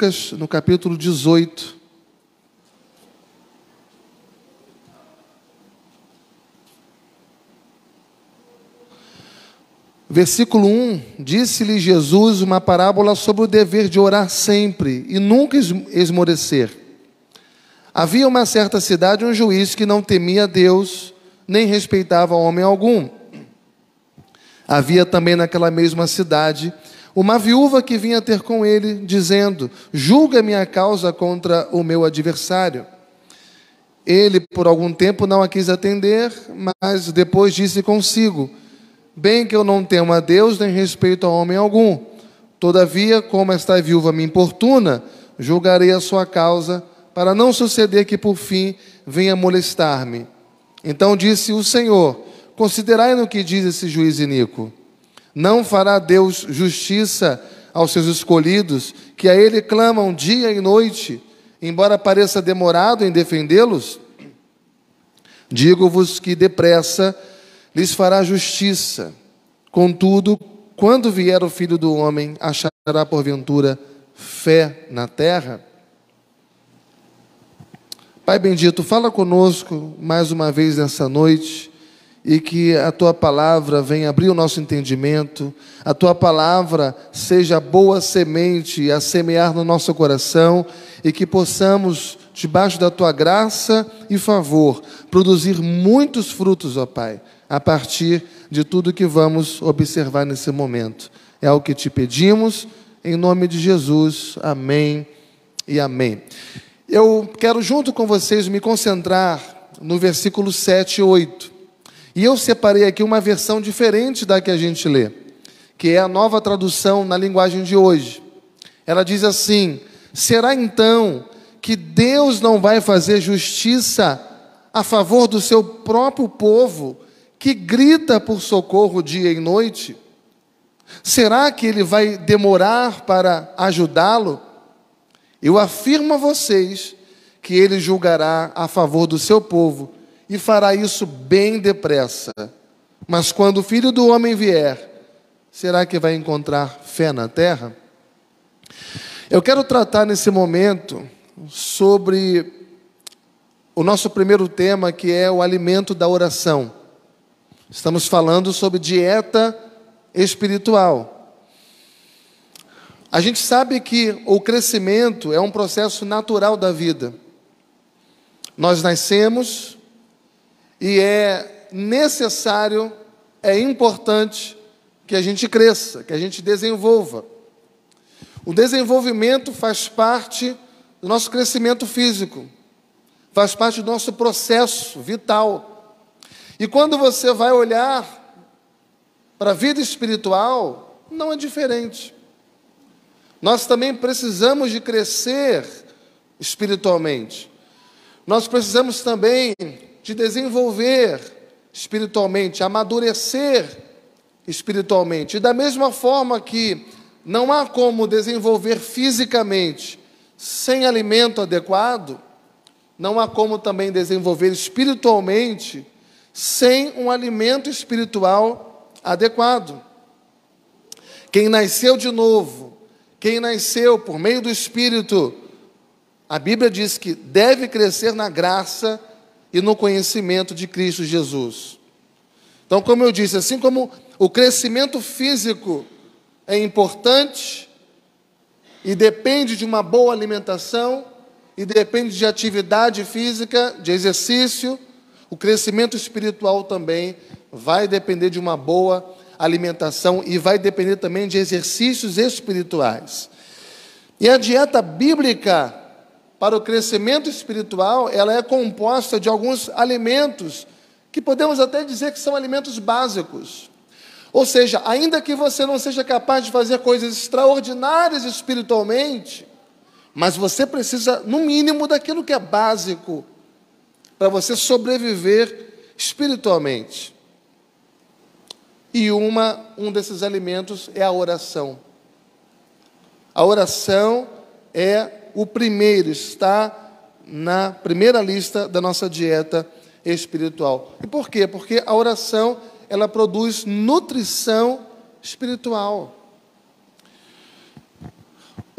Lucas, no capítulo 18. Versículo 1, disse-lhe Jesus uma parábola sobre o dever de orar sempre e nunca esmorecer. Havia uma certa cidade um juiz que não temia Deus, nem respeitava homem algum. Havia também naquela mesma cidade uma viúva que vinha ter com ele, dizendo: julga minha causa contra o meu adversário. Ele, por algum tempo, não a quis atender, mas depois disse consigo: bem que eu não temo a Deus, nem respeito a homem algum. Todavia, como esta viúva me importuna, julgarei a sua causa, para não suceder que, por fim, venha molestar-me. Então disse o Senhor: considerai no que diz esse juiz iníquo. Não fará Deus justiça aos seus escolhidos, que a Ele clamam dia e noite, embora pareça demorado em defendê-los? Digo-vos que depressa lhes fará justiça. Contudo, quando vier o Filho do Homem, achará porventura fé na terra? Pai bendito, fala conosco mais uma vez nessa noite, e que a Tua palavra venha abrir o nosso entendimento, a Tua palavra seja boa semente a semear no nosso coração, e que possamos, debaixo da Tua graça e favor, produzir muitos frutos, ó Pai, a partir de tudo que vamos observar nesse momento. É o que te pedimos, em nome de Jesus. Amém e amém. Eu quero, junto com vocês, me concentrar no versículo 7 e 8. E eu separei aqui uma versão diferente da que a gente lê, que é a Nova Tradução na linguagem de hoje. Ela diz assim: será então que Deus não vai fazer justiça a favor do seu próprio povo, que grita por socorro dia e noite? Será que Ele vai demorar para ajudá-lo? Eu afirmo a vocês que Ele julgará a favor do seu povo e fará isso bem depressa. Mas quando o Filho do Homem vier, será que vai encontrar fé na terra? Eu quero tratar nesse momento sobre o nosso primeiro tema, que é o alimento da oração. Estamos falando sobre dieta espiritual. A gente sabe que o crescimento é um processo natural da vida. Nós nascemos e é necessário, é importante que a gente cresça, que a gente desenvolva. O desenvolvimento faz parte do nosso crescimento físico, faz parte do nosso processo vital. E quando você vai olhar para a vida espiritual, não é diferente. Nós também precisamos de crescer espiritualmente. Nós precisamos também de desenvolver espiritualmente, amadurecer espiritualmente. E da mesma forma que não há como desenvolver fisicamente sem alimento adequado, não há como também desenvolver espiritualmente sem um alimento espiritual adequado. Quem nasceu de novo, quem nasceu por meio do Espírito, a Bíblia diz que deve crescer na graça e no conhecimento de Cristo Jesus. Então, como eu disse, assim como o crescimento físico é importante e depende de uma boa alimentação, e depende de atividade física, de exercício, o crescimento espiritual também vai depender de uma boa alimentação e vai depender também de exercícios espirituais. E a dieta bíblica para o crescimento espiritual, ela é composta de alguns alimentos que podemos até dizer que são alimentos básicos. Ou seja, ainda que você não seja capaz de fazer coisas extraordinárias espiritualmente, mas você precisa, no mínimo, daquilo que é básico para você sobreviver espiritualmente. E um desses alimentos é a oração. A oração é o primeiro, está na primeira lista da nossa dieta espiritual. E por quê? Porque a oração, ela produz nutrição espiritual.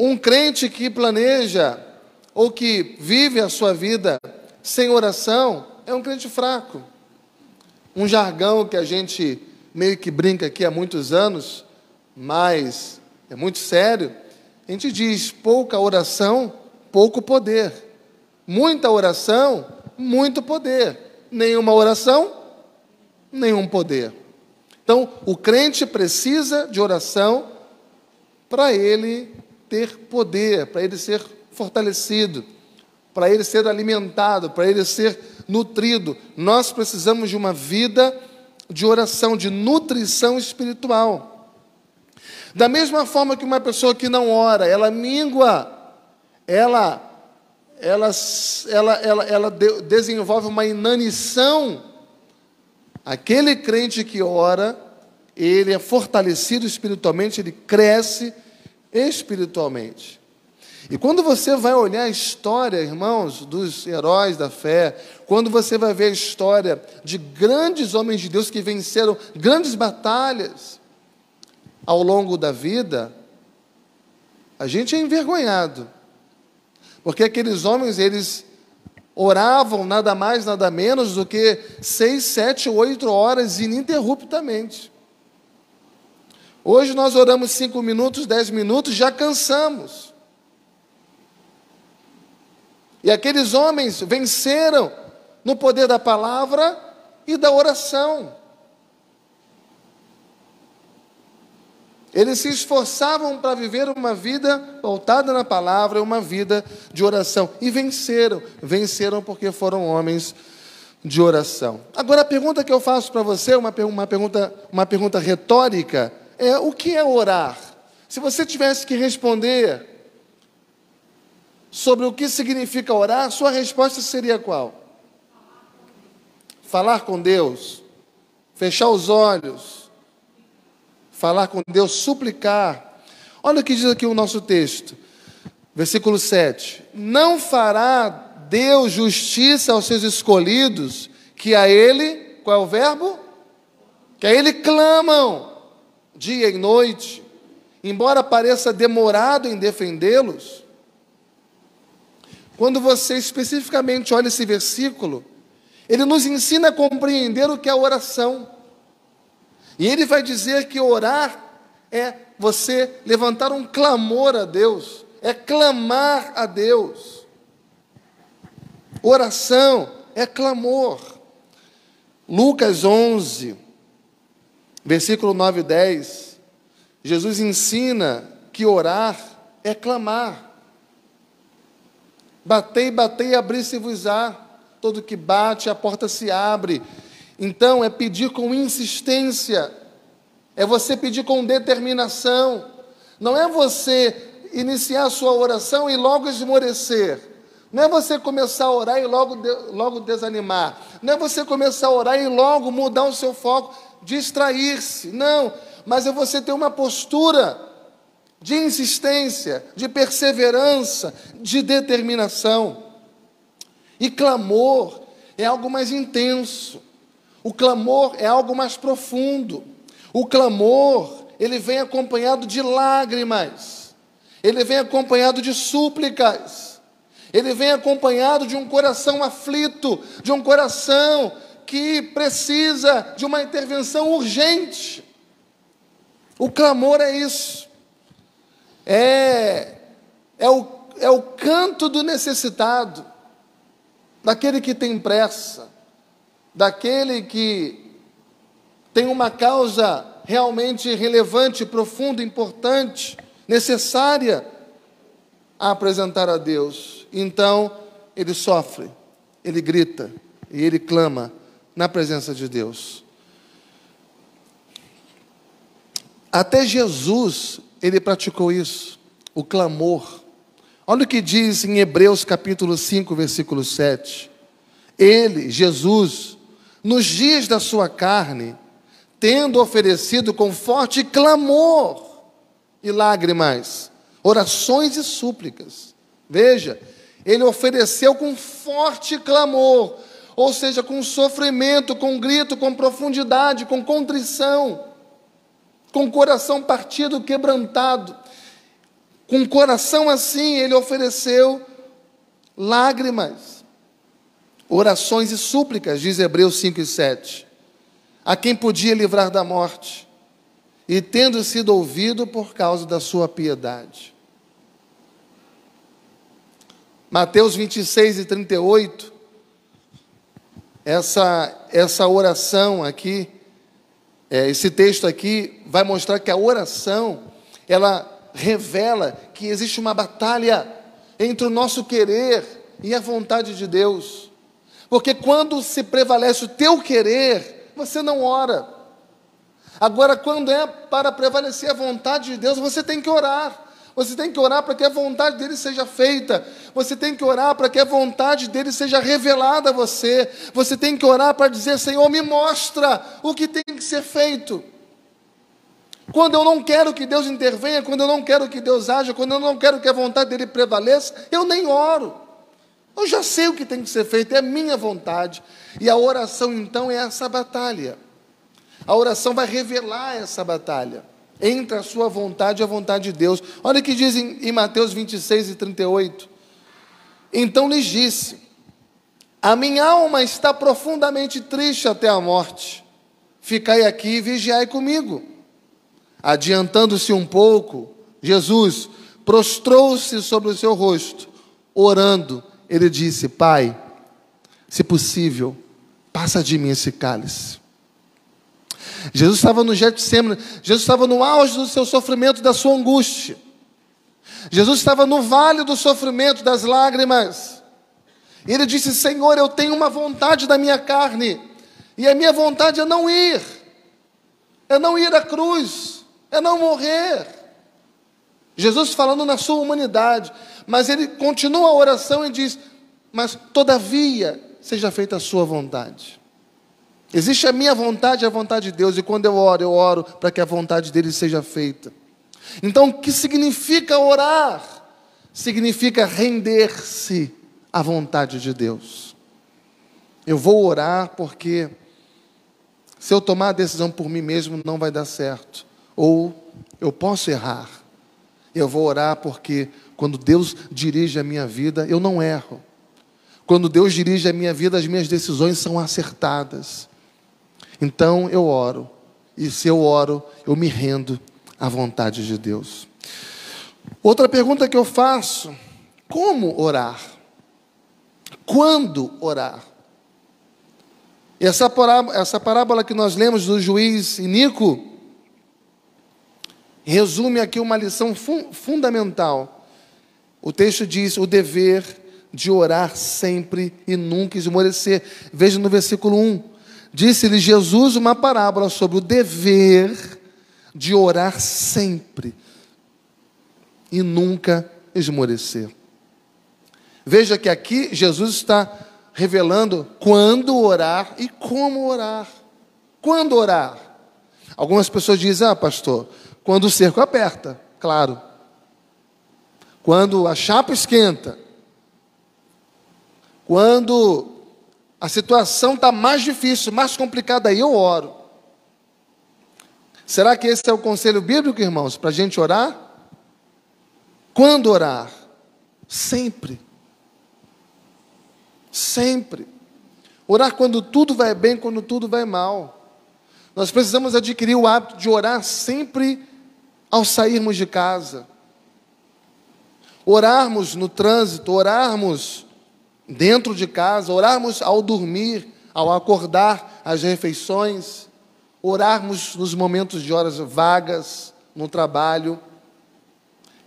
Um crente que planeja ou que vive a sua vida sem oração é um crente fraco. Um jargão que a gente meio que brinca aqui há muitos anos, mas é muito sério. A gente diz: pouca oração, pouco poder. Muita oração, muito poder. Nenhuma oração, nenhum poder. Então, o crente precisa de oração para ele ter poder, para ele ser fortalecido, para ele ser alimentado, para ele ser nutrido. Nós precisamos de uma vida de oração, de nutrição espiritual. Da mesma forma que uma pessoa que não ora, ela mingua, ela desenvolve uma inanição. Aquele crente que ora, ele é fortalecido espiritualmente, ele cresce espiritualmente. E quando você vai olhar a história, irmãos, dos heróis da fé, quando você vai ver a história de grandes homens de Deus que venceram grandes batalhas ao longo da vida, a gente é envergonhado. Porque aqueles homens, eles oravam nada mais, nada menos do que 6, 7, 8 horas ininterruptamente. Hoje nós oramos 5 minutos, 10 minutos, já cansamos. E aqueles homens venceram no poder da palavra e da oração. Eles se esforçavam para viver uma vida voltada na palavra, uma vida de oração. E venceram. Venceram porque foram homens de oração. Agora, a pergunta que eu faço para você, uma pergunta retórica, é: o que é orar? Se você tivesse que responder sobre o que significa orar, sua resposta seria qual? Falar com Deus, fechar os olhos, falar com Deus, suplicar. Olha o que diz aqui o nosso texto, versículo 7. Não fará Deus justiça aos seus escolhidos, que a Ele, qual é o verbo? Que a Ele clamam, dia e noite, embora pareça demorado em defendê-los. Quando você especificamente olha esse versículo, ele nos ensina a compreender o que é oração. E ele vai dizer que orar é você levantar um clamor a Deus, é clamar a Deus. Oração é clamor. Lucas 11, versículo 9 e 10, Jesus ensina que orar é clamar. Batei, batei, abri-se-vos-á. Todo que bate, a porta se abre. Então, é pedir com insistência. É você pedir com determinação. Não é você iniciar a sua oração e logo esmorecer. Não é você começar a orar e logo desanimar. Não é você começar a orar e logo mudar o seu foco, distrair-se. Não, mas é você ter uma postura de insistência, de perseverança, de determinação. E clamor é algo mais intenso. O clamor é algo mais profundo. O clamor, ele vem acompanhado de lágrimas. Ele vem acompanhado de súplicas. Ele vem acompanhado de um coração aflito, de um coração que precisa de uma intervenção urgente. O clamor é isso. É o canto do necessitado, daquele que tem pressa, daquele que tem uma causa realmente relevante, profunda, importante, necessária a apresentar a Deus. Então, ele sofre, ele grita e ele clama na presença de Deus. Até Jesus, ele praticou isso, o clamor. Olha o que diz em Hebreus capítulo 5, versículo 7. Ele, Jesus, nos dias da sua carne, tendo oferecido com forte clamor e lágrimas, orações e súplicas. Veja, ele ofereceu com forte clamor, ou seja, com sofrimento, com grito, com profundidade, com contrição, com coração partido, quebrantado. Com um coração assim, ele ofereceu lágrimas, orações e súplicas, diz Hebreus 5 e 7, a quem podia livrar da morte, e tendo sido ouvido por causa da sua piedade. Mateus 26 e 38, essa oração aqui, esse texto aqui, vai mostrar que a oração, ela revela que existe uma batalha entre o nosso querer e a vontade de Deus. Porque quando se prevalece o teu querer, você não ora. Agora, quando é para prevalecer a vontade de Deus, você tem que orar. Você tem que orar para que a vontade dele seja feita. Você tem que orar para que a vontade dele seja revelada a você. Você tem que orar para dizer: Senhor, me mostra o que tem que ser feito. Quando eu não quero que Deus intervenha, quando eu não quero que Deus haja, quando eu não quero que a vontade dele prevaleça, eu nem oro. Eu já sei o que tem que ser feito, é a minha vontade. E a oração, então, é essa batalha. A oração vai revelar essa batalha entre a sua vontade e a vontade de Deus. Olha o que diz em Mateus 26 e 38. Então lhes disse: a minha alma está profundamente triste até a morte. Ficai aqui e vigiai comigo. Adiantando-se um pouco, Jesus prostrou-se sobre o seu rosto, orando. Ele disse: Pai, se possível, passa de mim esse cálice. Jesus estava no Getsêmani, Jesus estava no auge do seu sofrimento, da sua angústia. Jesus estava no vale do sofrimento, das lágrimas. E ele disse: Senhor, eu tenho uma vontade da minha carne, e a minha vontade é não ir à cruz, é não morrer. Jesus falando na sua humanidade, mas ele continua a oração e diz: mas todavia seja feita a sua vontade. Existe a minha vontade e a vontade de Deus, e quando eu oro para que a vontade dele seja feita. Então, o que significa orar? Significa render-se à vontade de Deus. Eu vou orar porque se eu tomar a decisão por mim mesmo não vai dar certo, ou eu posso errar. Eu vou orar porque quando Deus dirige a minha vida, eu não erro. Quando Deus dirige a minha vida, as minhas decisões são acertadas. Então eu oro, e se eu oro, eu me rendo à vontade de Deus. Outra pergunta que eu faço: como orar? Quando orar? Essa parábola que nós lemos do juiz Inico resume aqui uma lição fundamental. O texto diz: o dever de orar sempre e nunca esmorecer. Veja no versículo 1. Disse-lhe Jesus uma parábola sobre o dever de orar sempre e nunca esmorecer. Veja que aqui Jesus está revelando quando orar e como orar. Quando orar? Algumas pessoas dizem: pastor, quando o cerco aperta. Claro. Quando a chapa esquenta. Quando a situação está mais difícil, mais complicada, aí eu oro. Será que esse é o conselho bíblico, irmãos, para a gente orar? Quando orar? Sempre. Sempre. Orar quando tudo vai bem, quando tudo vai mal. Nós precisamos adquirir o hábito de orar sempre ao sairmos de casa. Orarmos no trânsito, orarmos dentro de casa, orarmos ao dormir, ao acordar, às refeições, orarmos nos momentos de horas vagas, no trabalho.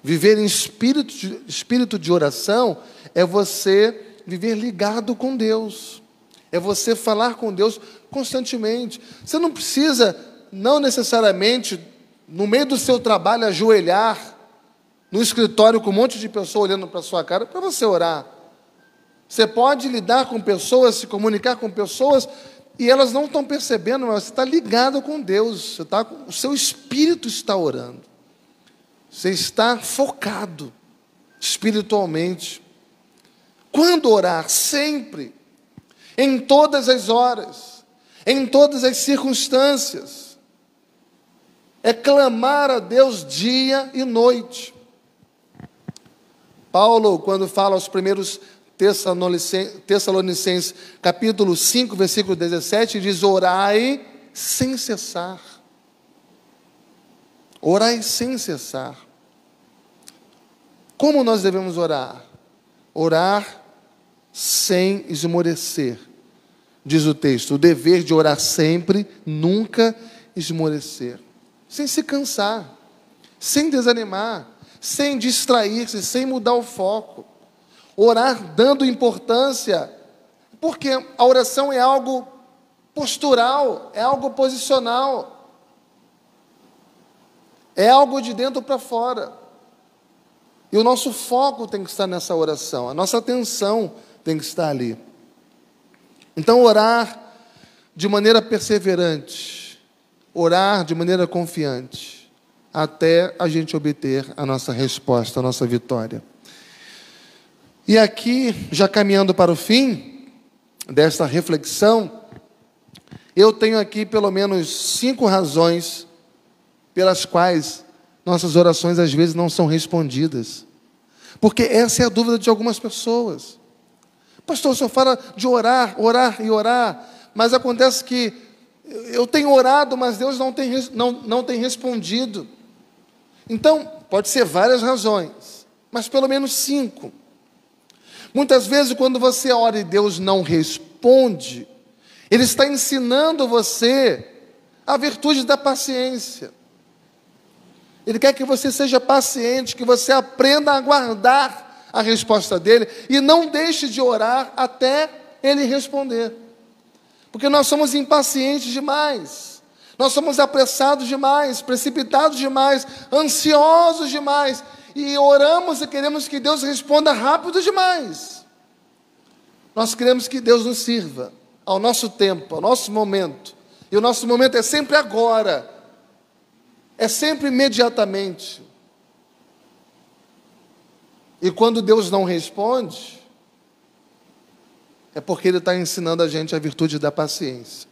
Viver em espírito de oração é você viver ligado com Deus, é você falar com Deus constantemente. Você não precisa, não necessariamente, no meio do seu trabalho, ajoelhar no escritório com um monte de pessoas olhando para a sua cara para você orar. Você pode lidar com pessoas, se comunicar com pessoas, e elas não estão percebendo, mas você está ligado com Deus, o seu espírito está orando. Você está focado espiritualmente. Quando orar? Sempre. Em todas as horas. Em todas as circunstâncias. É clamar a Deus dia e noite. Paulo, quando fala aos primeiros Tessalonicenses, capítulo 5, versículo 17, diz: orai sem cessar. Orai sem cessar. Como nós devemos orar? Orar sem esmorecer. Diz o texto, o dever de orar sempre, nunca esmorecer. Sem se cansar, sem desanimar, sem distrair-se, sem mudar o foco. Orar dando importância, porque a oração é algo postural, é algo posicional, é algo de dentro para fora. E o nosso foco tem que estar nessa oração, a nossa atenção tem que estar ali. Então, orar de maneira perseverante, orar de maneira confiante, até a gente obter a nossa resposta, a nossa vitória. E aqui, já caminhando para o fim desta reflexão, eu tenho aqui pelo menos 5 razões pelas quais nossas orações às vezes não são respondidas. Porque essa é a dúvida de algumas pessoas. Pastor, o senhor fala de orar, orar e orar, mas acontece que eu tenho orado, mas Deus não tem respondido. Então, pode ser várias razões, mas pelo menos 5. Muitas vezes, quando você ora e Deus não responde, Ele está ensinando você a virtude da paciência. Ele quer que você seja paciente, que você aprenda a aguardar a resposta dele e não deixe de orar até Ele responder. Porque nós somos impacientes demais, nós somos apressados demais, precipitados demais, ansiosos demais, e oramos e queremos que Deus responda rápido demais. Nós queremos que Deus nos sirva ao nosso tempo, ao nosso momento, e o nosso momento é sempre agora, é sempre imediatamente. E quando Deus não responde, é porque Ele está ensinando a gente a virtude da paciência.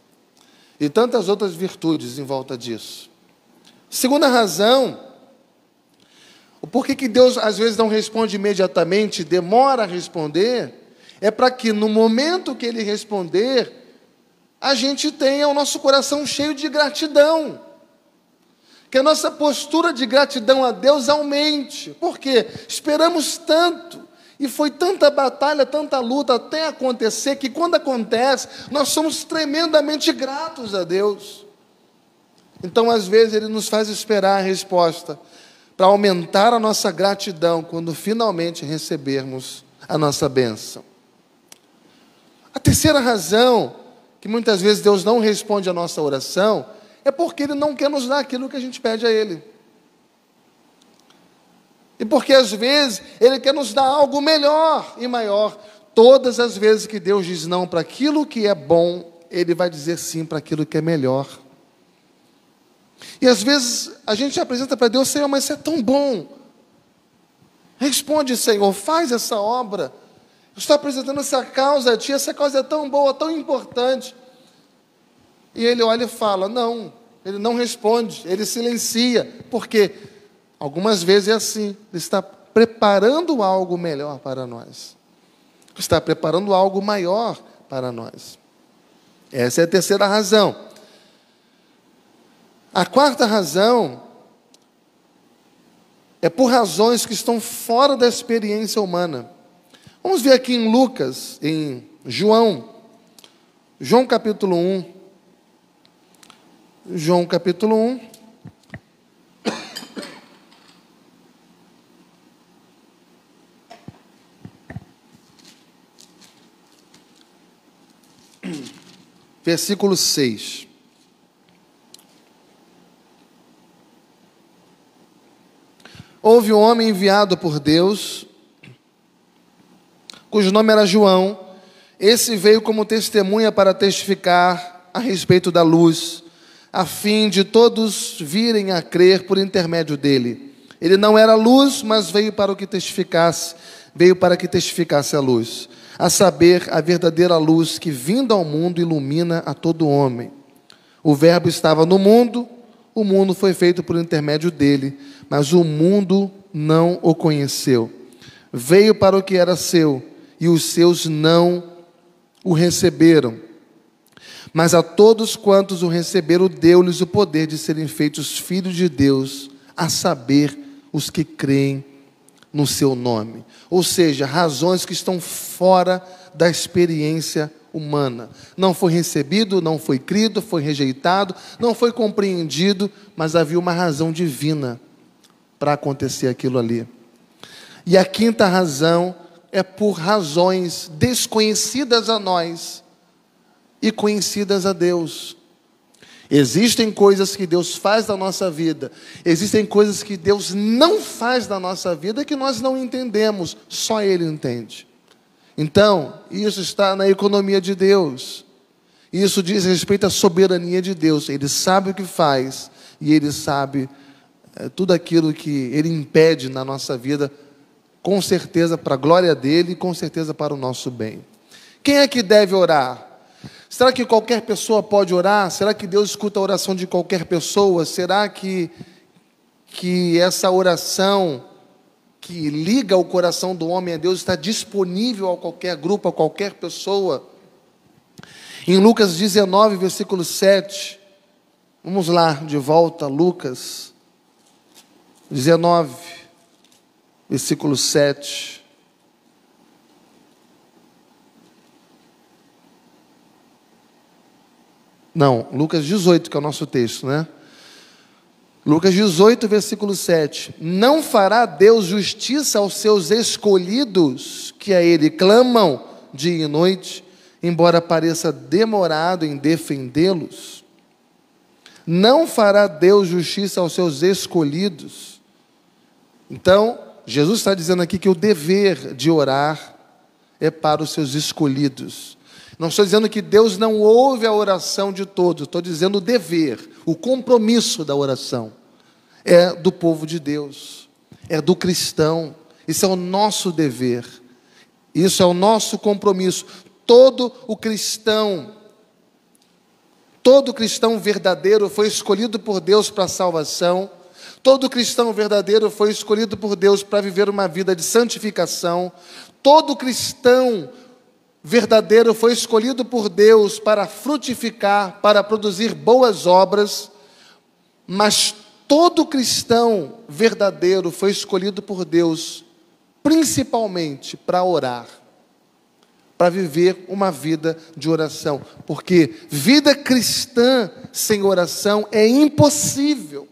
E tantas outras virtudes em volta disso. Segunda razão, o porquê que Deus às vezes não responde imediatamente, demora a responder, é para que no momento que Ele responder, a gente tenha o nosso coração cheio de gratidão. Que a nossa postura de gratidão a Deus aumente. Por quê? Esperamos tanto, e foi tanta batalha, tanta luta até acontecer, que quando acontece, nós somos tremendamente gratos a Deus. Então, às vezes, Ele nos faz esperar a resposta, para aumentar a nossa gratidão, quando finalmente recebermos a nossa bênção. A terceira razão, que muitas vezes Deus não responde a nossa oração, é porque Ele não quer nos dar aquilo que a gente pede a Ele. E porque às vezes Ele quer nos dar algo melhor e maior. Todas as vezes que Deus diz não para aquilo que é bom, Ele vai dizer sim para aquilo que é melhor. E às vezes a gente apresenta para Deus: Senhor, mas isso é tão bom. Responde, Senhor, faz essa obra. Eu estou apresentando essa causa a Ti, essa causa é tão boa, tão importante. E Ele olha e fala: não, Ele não responde, Ele silencia. Por quê? Algumas vezes é assim, Ele está preparando algo melhor para nós. Está preparando algo maior para nós. Essa é a terceira razão. A quarta razão é por razões que estão fora da experiência humana. Vamos ver aqui em Lucas, em João capítulo 1. João capítulo 1. Versículo 6. Houve um homem enviado por Deus, cujo nome era João. Esse veio como testemunha para testificar a respeito da luz, a fim de todos virem a crer por intermédio dele. Ele não era luz, mas veio para que testificasse a luz, a saber, a verdadeira luz que, vindo ao mundo, ilumina a todo homem. O Verbo estava no mundo, o mundo foi feito por intermédio dele, mas o mundo não o conheceu. Veio para o que era seu, e os seus não o receberam. Mas a todos quantos o receberam, deu-lhes o poder de serem feitos filhos de Deus, a saber, os que creem no seu nome. Ou seja, razões que estão fora da experiência humana. Não foi recebido, não foi crido, foi rejeitado, não foi compreendido, mas havia uma razão divina para acontecer aquilo ali. E a quinta razão é por razões desconhecidas a nós e conhecidas a Deus. Existem coisas que Deus faz na nossa vida, existem coisas que Deus não faz na nossa vida que nós não entendemos, só Ele entende. Então, isso está na economia de Deus. Isso diz respeito à soberania de Deus. Ele sabe o que faz e Ele sabe tudo aquilo que Ele impede na nossa vida, com certeza para a glória dEle e com certeza para o nosso bem. Quem é que deve orar? Será que qualquer pessoa pode orar? Será que Deus escuta a oração de qualquer pessoa? Será que essa oração que liga o coração do homem a Deus está disponível a qualquer grupo, a qualquer pessoa? Em Lucas 19, versículo 7, vamos lá, de volta, Lucas 19, versículo 7. Não, Lucas 18, que é o nosso texto, né? Lucas 18, versículo 7. Não fará Deus justiça aos seus escolhidos, que a Ele clamam dia e noite, embora pareça demorado em defendê-los? Não fará Deus justiça aos seus escolhidos? Então, Jesus está dizendo aqui que o dever de orar é para os seus escolhidos. Não estou dizendo que Deus não ouve a oração de todos, estou dizendo o dever, o compromisso da oração. É do povo de Deus, é do cristão, isso é o nosso dever, isso é o nosso compromisso. Todo cristão verdadeiro foi escolhido por Deus para a salvação, todo cristão verdadeiro foi escolhido por Deus para viver uma vida de santificação, todo cristão verdadeiro foi escolhido por Deus para frutificar, para produzir boas obras, mas todo cristão verdadeiro foi escolhido por Deus principalmente para orar, para viver uma vida de oração, porque vida cristã sem oração é impossível.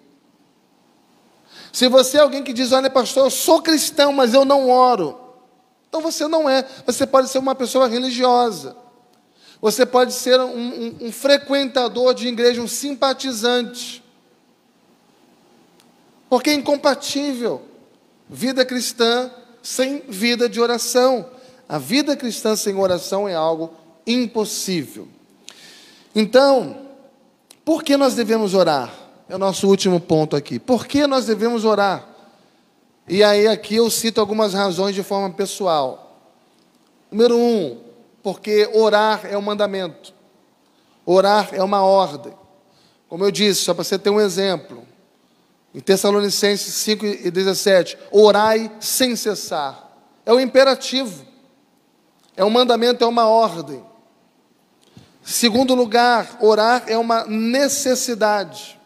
Se você é alguém que diz: olha, pastor, eu sou cristão, mas eu não oro, então você não é. Você pode ser uma pessoa religiosa, você pode ser um frequentador de igreja, um simpatizante, porque é incompatível vida cristã sem vida de oração. A vida cristã sem oração é algo impossível. Então, por que nós devemos orar? É o nosso último ponto aqui. Por que nós devemos orar? E aí aqui eu cito algumas razões de forma pessoal. Número 1, porque orar é um mandamento. Orar é uma ordem. Como eu disse, só para você ter um exemplo, em Tessalonicenses 5:17, orai sem cessar. É um imperativo, é um mandamento, é uma ordem. Segundo lugar, orar é uma necessidade.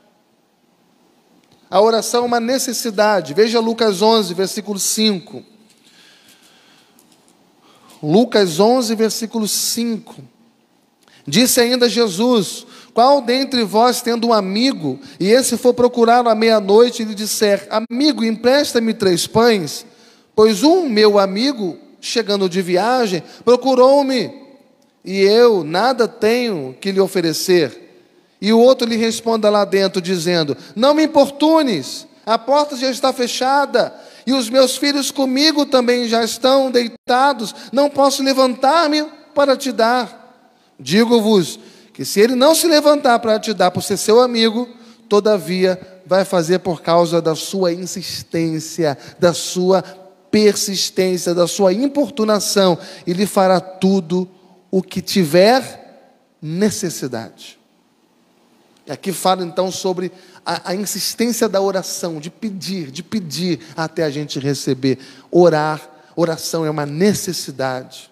A oração é uma necessidade. Veja Lucas 11, versículo 5. Lucas 11, versículo 5. Disse ainda Jesus: qual dentre vós, tendo um amigo, e esse for procurá-lo à meia-noite, e lhe disser: amigo, empresta-me 3 pães, pois um meu amigo, chegando de viagem, procurou-me, e eu nada tenho que lhe oferecer. E o outro lhe responda lá dentro, dizendo: não me importunes, a porta já está fechada, e os meus filhos comigo também já estão deitados, não posso levantar-me para te dar. Digo-vos que se ele não se levantar para te dar, por ser seu amigo, todavia vai fazer por causa da sua insistência, da sua persistência, da sua importunação, e lhe fará tudo o que tiver necessidade. E aqui fala então sobre a insistência da oração, de pedir até a gente receber. Orar, Oração é uma necessidade.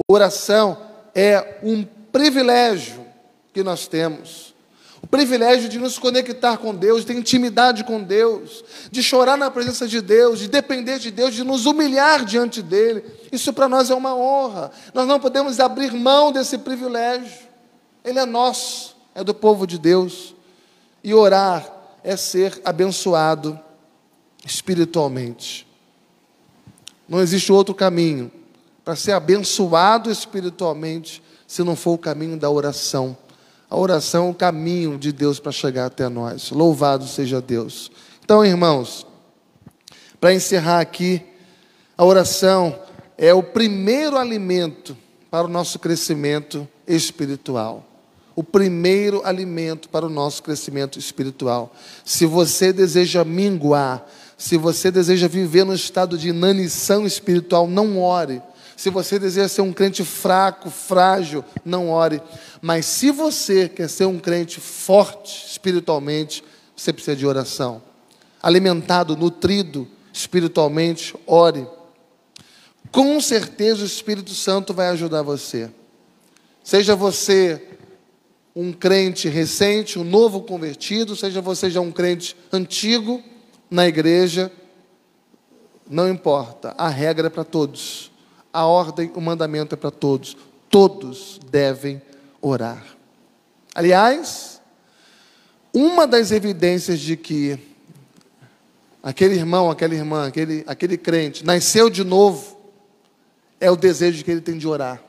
Oração é um privilégio que nós temos. O privilégio de nos conectar com Deus, de ter intimidade com Deus, de chorar na presença de Deus, de depender de Deus, de nos humilhar diante dEle. Isso para nós é uma honra. Nós não podemos abrir mão desse privilégio. Ele é nosso, é do povo de Deus. E orar é ser abençoado espiritualmente. Não existe outro caminho para ser abençoado espiritualmente se não for o caminho da oração. A oração é o caminho de Deus para chegar até nós. Louvado seja Deus. Então, irmãos, para encerrar aqui, a oração é o primeiro alimento para o nosso crescimento espiritual. O primeiro alimento para o nosso crescimento espiritual. Se você deseja minguar, se você deseja viver no estado de inanição espiritual, não ore. Se você deseja ser um crente fraco, frágil, não ore. Mas se você quer ser um crente forte espiritualmente, você precisa de oração. Alimentado, nutrido espiritualmente, ore. Com certeza o Espírito Santo vai ajudar você. Seja você um crente recente, um novo convertido, seja você já um crente antigo na igreja, não importa, a regra é para todos, a ordem, o mandamento é para todos, todos devem orar. Aliás, uma das evidências de que aquele irmão, aquela irmã, aquele crente nasceu de novo, é o desejo que ele tem de orar.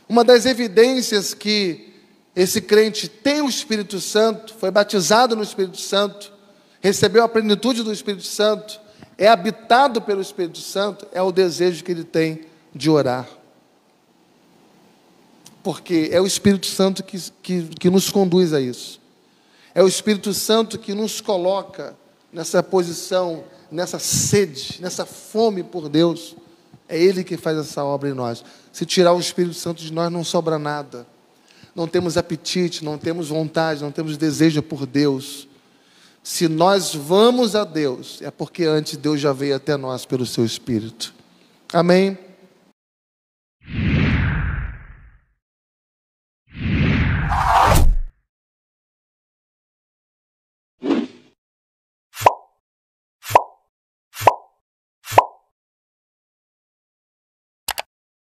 Uma das evidências que esse crente tem o Espírito Santo, foi batizado no Espírito Santo, recebeu a plenitude do Espírito Santo, é habitado pelo Espírito Santo, é o desejo que ele tem de orar. Porque é o Espírito Santo que nos conduz a isso. É o Espírito Santo que nos coloca nessa posição, nessa sede, nessa fome por Deus. É Ele que faz essa obra em nós. Se tirar o Espírito Santo de nós, não sobra nada. Não temos apetite, não temos vontade, não temos desejo por Deus. Se nós vamos a Deus, é porque antes Deus já veio até nós pelo seu Espírito. Amém?